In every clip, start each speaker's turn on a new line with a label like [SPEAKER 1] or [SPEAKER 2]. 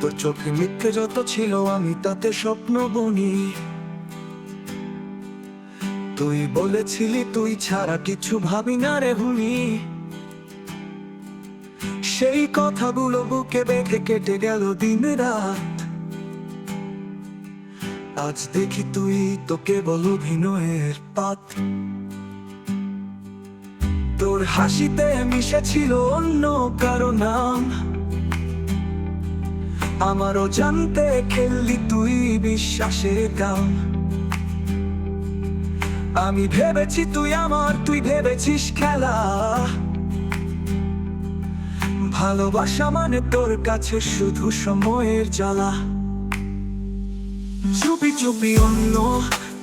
[SPEAKER 1] তোর চোখে মিথ্যে যত ছিল আমি তাতে স্বপ্ন বুনি। তুই বলেছিলি তুই ছাড়া কিছু ভাবি না রে হুনি। সেই কথাগুলো বুকে বেঁধে কেটে গেল দিন রাত। আজ দেখি তুই তো কেবল অভিনয়ের পাত। তোর হাসিতে মিশেছিল অন্য কারো নাম, আমারও জানতে খেললি তুই বিশ্বাসের গান। আমি ভেবেছি তুই আমার, তুই ভেবেছিস খেলা। ভালোবাসা মানে তোর কাছে শুধু সময়ের জ্বালা। চুপি চুপি অন্য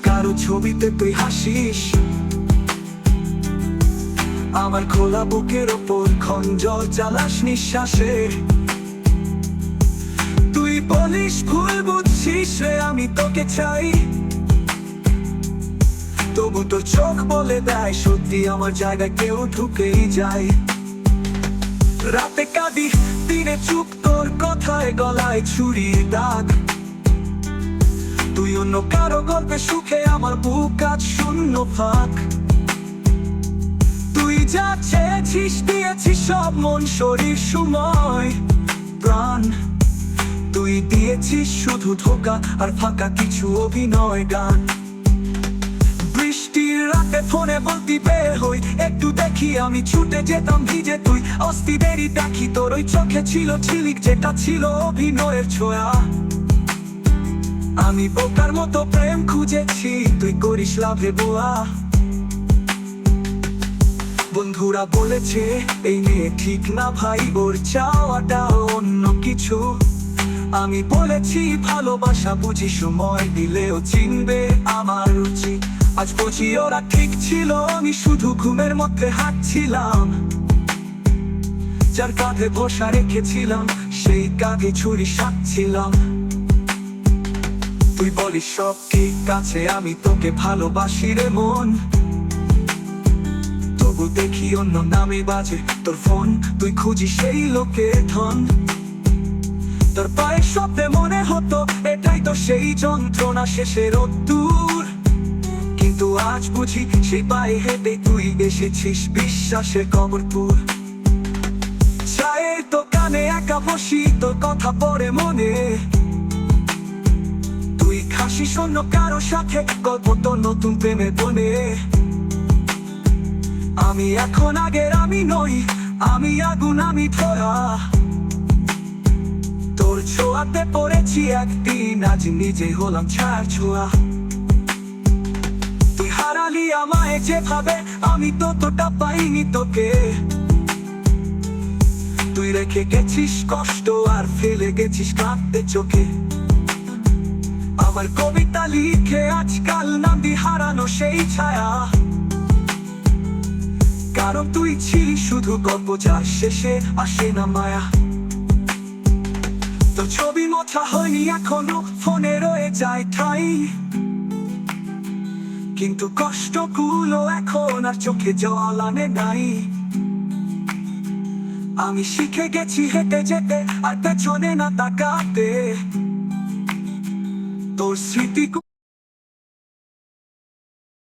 [SPEAKER 1] কারো ছবিতে তুই হাসিস, আমার খোলা বুকের ওপর খঞ্জর চালাস নিঃশ্বাসে। তুই বলিস ভুল বুঝছিস রে আমি তোকে চাই, তবু তোর চোখ বলে দেয় সত্যি আমার জায়গায় কেউ ঢুকেই যায়। রাতে কাঁদি দিনে চুপ, তোর কথায় গলায় ছুরির দাগ। তুই অন্য কারো গল্পে সুখে, আমার বুক আজ শূন্য ফাঁক। তুই যা চেয়েছিস দিয়েছিস সব, মন শরীর সময় প্রাণ। তুই দিয়েছিস শুধু ধোঁকা আর ফাঁকা কিছু অভিনয় গান। বৃষ্টির রাতে ফোনে বলতি বের হই, একটু দেখি আমি ছুটে যেতাম ভিজে। তুই অস্থিরেরই ডাকি, তোর ওই চোখে ছিল ঝিলিক যেটা ছিল অভিনয়ের ছোঁয়া। আমি বোকার মতো প্রেম খুঁজেছি, তুই করিস লাভে বোয়া। বন্ধুরা বলেছে এই মেয়ে ঠিক না ভাই, ওর চাওয়াটা অন্য কিছু। আমি বলেছি ভালোবাসা বুঝি সময় দিলেও চিনবে আমার রুচি। আজ বুঝি ওরা ঠিক ছিল, আমি শুধু ঘুমের মধ্যে হাঁটছিলাম। যার কাঁধে ভরসা রেখেছিলাম সেই কাঁধে ছুরি সাজছিলাম। তুই বলিস সব ঠিক আছে, আমি তোকে ভালোবাসি রে মন, তবু দেখি অন্য নামে বাজে তোর ফোন। তুই খুঁজিস সেই লোকের ধন, তোর পায়ের শব্দে মনে হতো এটাই তো সেই যন্ত্রণা শেষের রোদ্দুর। কিন্তু আজ বুঝি সেই পায়ে হেঁটে তুই এসেছিস বিশ্বাসের কবরপুর। চায়ের দোকানে একা বসি তোর কথা পড়ে মনে, তুই খাসিস অন্য কারো সাথে গল্প তোর নতুন প্রেমের বনে। আমি এখন আগের আমি নই, আমি আগুন আমি ধরা। তোর ছোঁয়াতে পড়েছি একদিন, আজ নিজে হলাম ছাড় ছোঁয়া। তুই হারালি আমায় যেভাবে, আমি ততটা পাইনি তোকে। তুই রেখে গেছিস কষ্ট আর ফেলে গেছিস কাঁদতে চোখে। আমার কবিতা লিখে আজকাল নাম দি হারানো সেই ছায়া। কারণ তুই ছিলি শুধু গল্প যার শেষে আসে না মায়া। তোর ছবি মোছা হয়নি এখনো, ফোনে রয়ে যায় ঠাই। কিন্তু কষ্টগুলো এখন আর চোখে জল আনে নাই। আমি শিখে গেছি হেঁটে যেতে আর পেছনে না তাকাতে। তোর স্মৃতি